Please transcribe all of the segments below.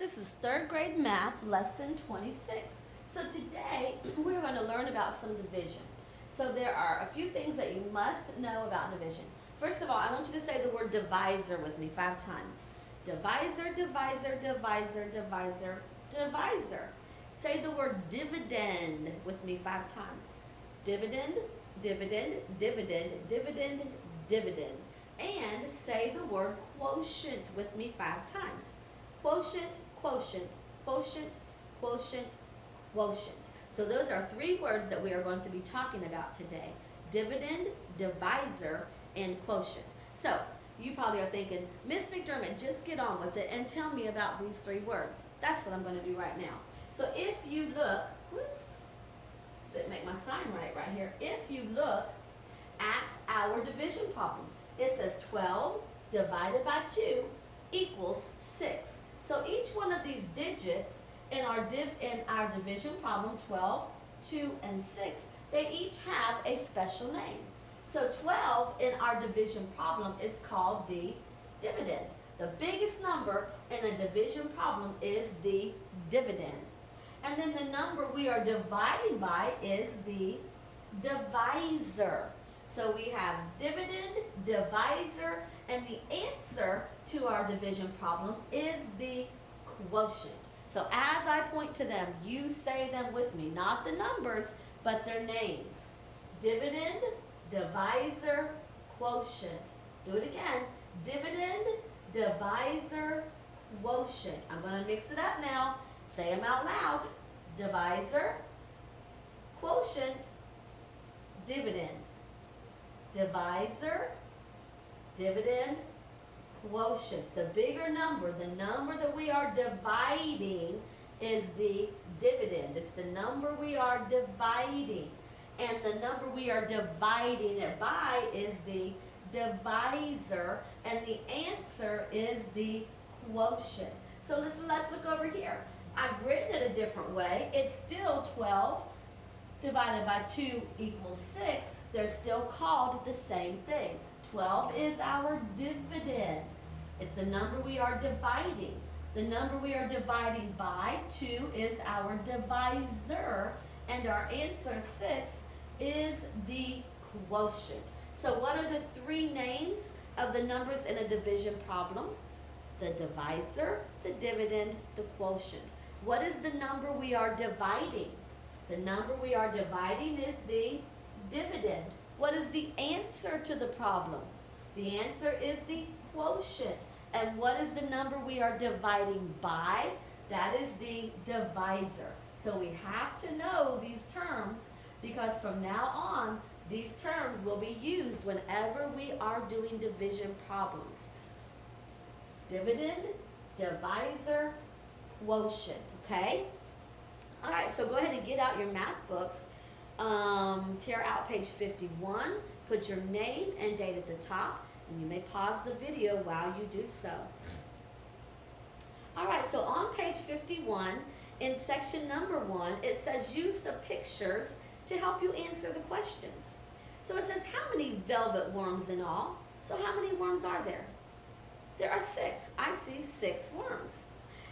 This is third grade math lesson 26. So today we're going to learn about some division. So there are a few things that you must know about division. First of all, I want you to say the word divisor with me 5 times. Divisor, divisor, divisor, divisor, divisor. Say the word dividend with me 5 times. Dividend, dividend, dividend, dividend, dividend. And say the word quotient with me 5 times. Quotient, quotient, quotient, quotient, quotient. So those are 3 words that we are going to be talking about today. Dividend, divisor, and quotient. So you probably are thinking, Miss McDermott, just get on with it and tell me about these 3 words. That's what I'm going to do right now. So if you look, whoops, didn't make my sign right here. If you look at our division problem, it says 12 divided by 2 equals 6. So each one of these digits in our division problem, 12, 2, and 6, they each have a special name. So 12 in our division problem is called the dividend. The biggest number in a division problem is the dividend. And then the number we are dividing by is the divisor. So we have dividend, divisor, and the answer to our division problem is the quotient. So as I point to them, you say them with me, not the numbers, but their names. Dividend, divisor, quotient. Do it again. Dividend, divisor, quotient. I'm going to mix it up now. Say them out loud. Divisor, quotient, dividend. Divisor, dividend, quotient. The bigger number, the number that we are dividing is the dividend. It's the number we are dividing. And the number we are dividing it by is the divisor. And the answer is the quotient. So let's look over here. I've written it a different way. It's still 12 divided by 2 equals 6. They're still called the same thing. 12 is our dividend. It's the number we are dividing. The number we are dividing by, 2, is our divisor. And our answer, 6, is the quotient. So what are the 3 names of the numbers in a division problem? The divisor, the dividend, the quotient. What is the number we are dividing? The number we are dividing is the dividend. What is the answer to the problem? The answer is the quotient. And what is the number we are dividing by? That is the divisor. So we have to know these terms because from now on, these terms will be used whenever we are doing division problems. Dividend, divisor, quotient, okay? All right, so go ahead and get out your math books. Tear out page 51, put your name and date at the top, and you may pause the video while you do so. All right, so on page 51, in section number 1, it says use the pictures to help you answer the questions. So it says how many velvet worms in all? So how many worms are there? There are 6. I see 6 worms.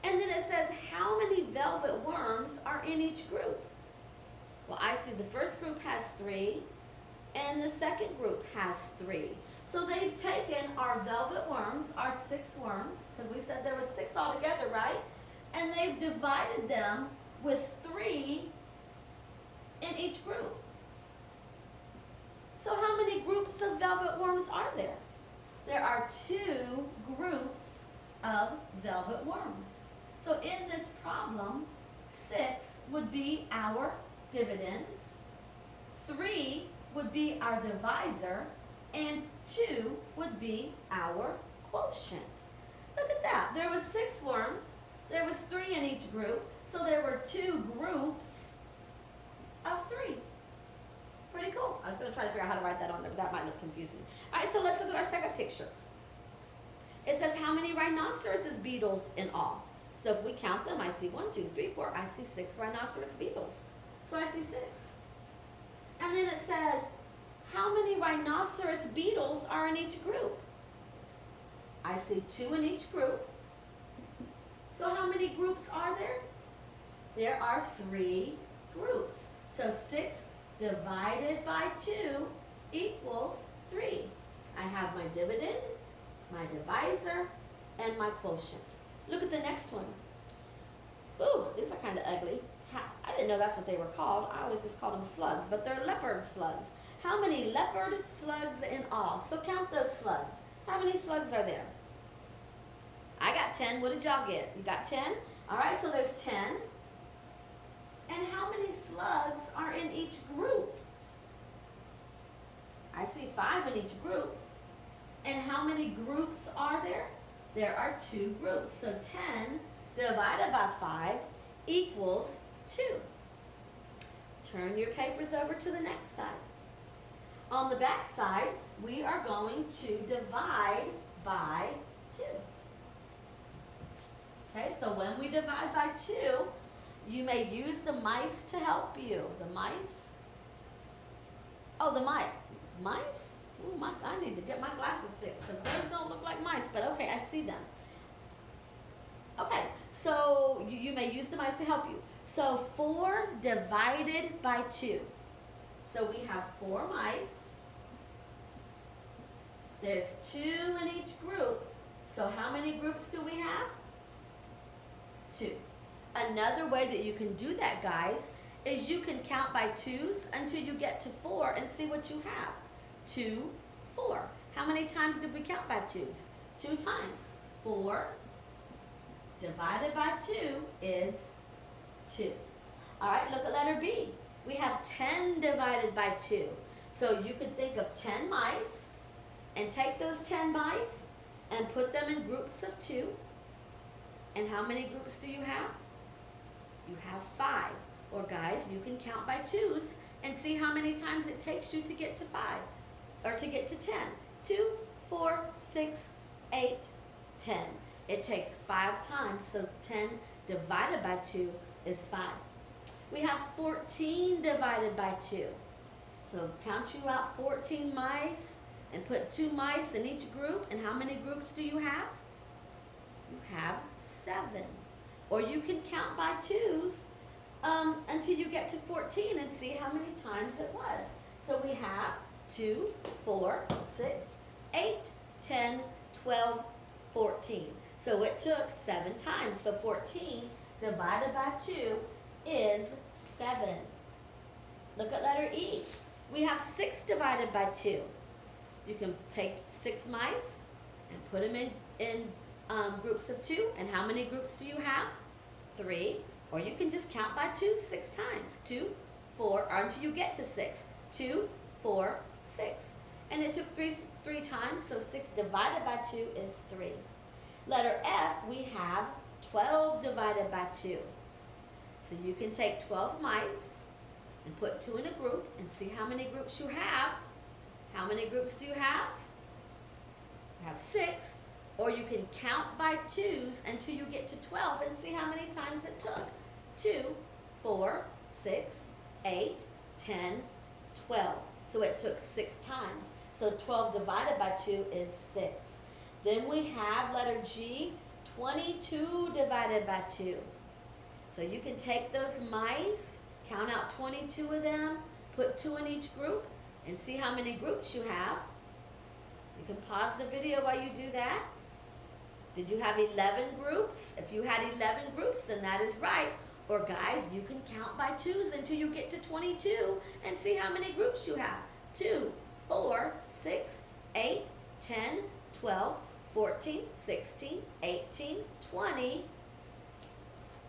And then it says how many velvet worms are in each group? Well, I see the first group has 3 and the second group has 3. So they've taken our velvet worms, our 6 worms, because we said there were 6 altogether, right? And they've divided them with 3 in each group. So how many groups of velvet worms are there? There are 2 groups of velvet worms. So in this problem, 6 would be our dividend, 3 would be our divisor, and 2 would be our quotient. Look at that. There was 6 worms. There was 3 in each group. So there were 2 groups of 3. Pretty cool. I was going to try to figure out how to write that on there, but that might look confusing. All right, so let's look at our second picture. It says how many rhinoceros beetles in all? So if we count them, I see 1, 2, 3, 4. I see 6 rhinoceros beetles. So I see 6. And then it says, how many rhinoceros beetles are in each group? I see 2 in each group. So how many groups are there? There are 3 groups. So 6 divided by 2 equals 3. I have my dividend, my divisor, and my quotient. Look at the next one. Ooh, these are kind of ugly. I didn't know that's what they were called. I always just called them slugs, but they're leopard slugs. How many leopard slugs in all? So count those slugs. How many slugs are there? I got 10. What did y'all get? You got 10? All right, so there's 10. And how many slugs are in each group? I see 5 in each group. And how many groups are there? There are 2 groups. So 10 divided by 5 equals 2. Turn your papers over to the next side. On the back side, we are going to divide by 2. Okay, so when we divide by 2, you may use the mice to help you. The mice. Oh, the mice. Mice? Ooh, I need to get my glasses fixed because those don't look like mice, but okay, I see them. Okay, so you may use the mice to help you. So 4 divided by 2. So we have 4 mice. There's 2 in each group. So how many groups do we have? 2. Another way that you can do that, guys, is you can count by 2s until you get to 4 and see what you have. 2, 4. How many times did we count by 2s? 2 times. 4 divided by 2 is 2. All right, look at letter B. We have 10 divided by 2. So you could think of 10 mice and take those 10 mice and put them in groups of 2. And how many groups do you have? You have 5. Or guys, you can count by 2s and see how many times it takes you to get to 5 or to get to 10. 2, 4, 6, 8, 10. It takes 5 times, so 10 divided by 2 is 5. We have 14 divided by 2. So count you out 14 mice and put 2 mice in each group. And how many groups do you have? You have 7. Or you can count by 2s until you get to 14 and see how many times it was. So we have 2, 4, 6, 8, 10, 12, 14. So it took 7 times. So 14 divided by 2 is 7. Look at letter E. We have 6 divided by 2. You can take 6 mice and put them in groups of 2. And how many groups do you have? 3. Or you can just count by 2 6 times. 2, 4, or until you get to 6. 2, 4, 6. And it took 3 times, so 6 divided by 2 is 3. Letter F, we have 12 divided by 2. So you can take 12 mice and put 2 in a group and see how many groups you have. How many groups do you have? You have 6. Or you can count by 2s until you get to 12 and see how many times it took. 2, 4, 6, 8, 10, 12. So it took 6 times. So 12 divided by 2 is 6. Then we have letter G, 22 divided by 2. So you can take those mice, count out 22 of them, put 2 in each group, and see how many groups you have. You can pause the video while you do that. Did you have 11 groups? If you had 11 groups, then that is right. Or guys, you can count by 2s until you get to 22 and see how many groups you have. 2, 4, 6, 8, 10, 12, 14, 16, 18, 20,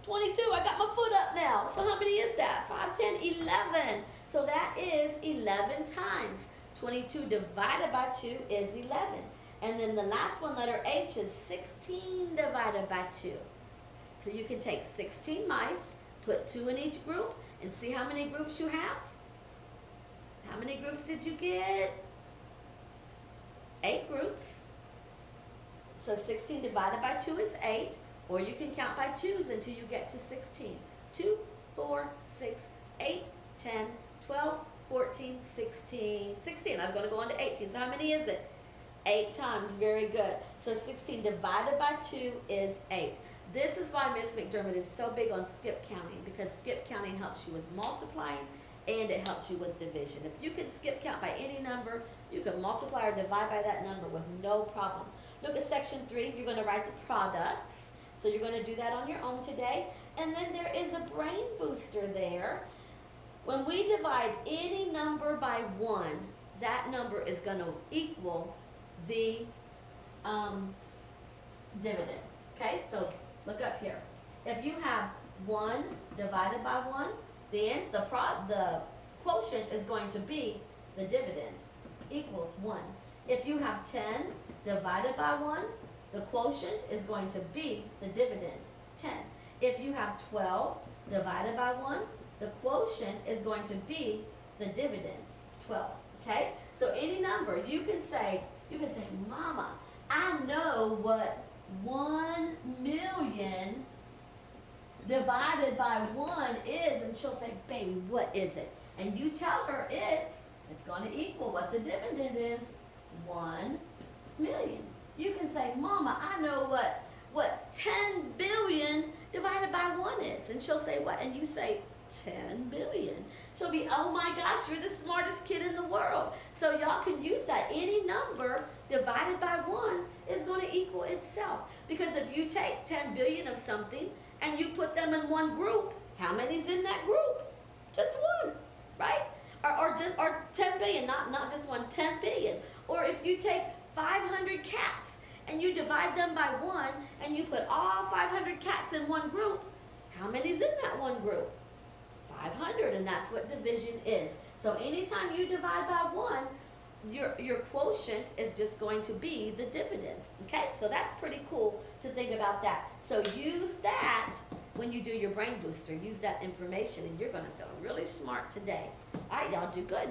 22. I got my foot up now. So how many is that? 5, 10, 11. So that is 11 times. 22 divided by 2 is 11. And then the last one, letter H, is 16 divided by 2. So you can take 16 mice, put 2 in each group, and see how many groups you have. How many groups did you get? 8 groups. So 16 divided by 2 is 8. Or you can count by 2s until you get to 16. 2, 4, 6, 8, 10, 12, 14, 16. 16. I was going to go on to 18. So how many is it? 8 times. Very good. So 16 divided by 2 is 8. This is why Miss McDermott is so big on skip counting, because skip counting helps you with multiplying and it helps you with division. If you can skip count by any number, you can multiply or divide by that number with no problem. Look at section 3. You're going to write the products. So you're going to do that on your own today. And then there is a brain booster there. When we divide any number by 1, that number is going to equal the dividend. Okay, so look up here. If you have 1 divided by 1, then the quotient is going to be the dividend, equals 1. If you have 10 divided by 1, the quotient is going to be the dividend, 10. If you have 12 divided by 1, the quotient is going to be the dividend, 12. Okay? So any number, you can say, Mama, I know what 1 million divided by 1 is, and she'll say, baby, what is it? And you tell her it's going to equal what the dividend is, 1 million. You can say, Mama, I know what 10 billion divided by 1 is, and she'll say, what? And you say, 10 billion. She'll be, oh my gosh, you're the smartest kid in the world. So y'all can use that. Any number divided by 1 is going to equal itself. Because if you take 10 billion of something and you put them in one group, how many's in that group? Just 1, right? Or 10 billion, not just 1, 10 billion. Or if you take 500 cats and you divide them by 1 and you put all 500 cats in one group, how many's in that one group? 500, and that's what division is. So anytime you divide by 1, your quotient is just going to be the dividend. Okay, so that's pretty cool to think about that. So use that when you do your brain booster. Use that information, and you're going to feel really smart today. All right, y'all do good.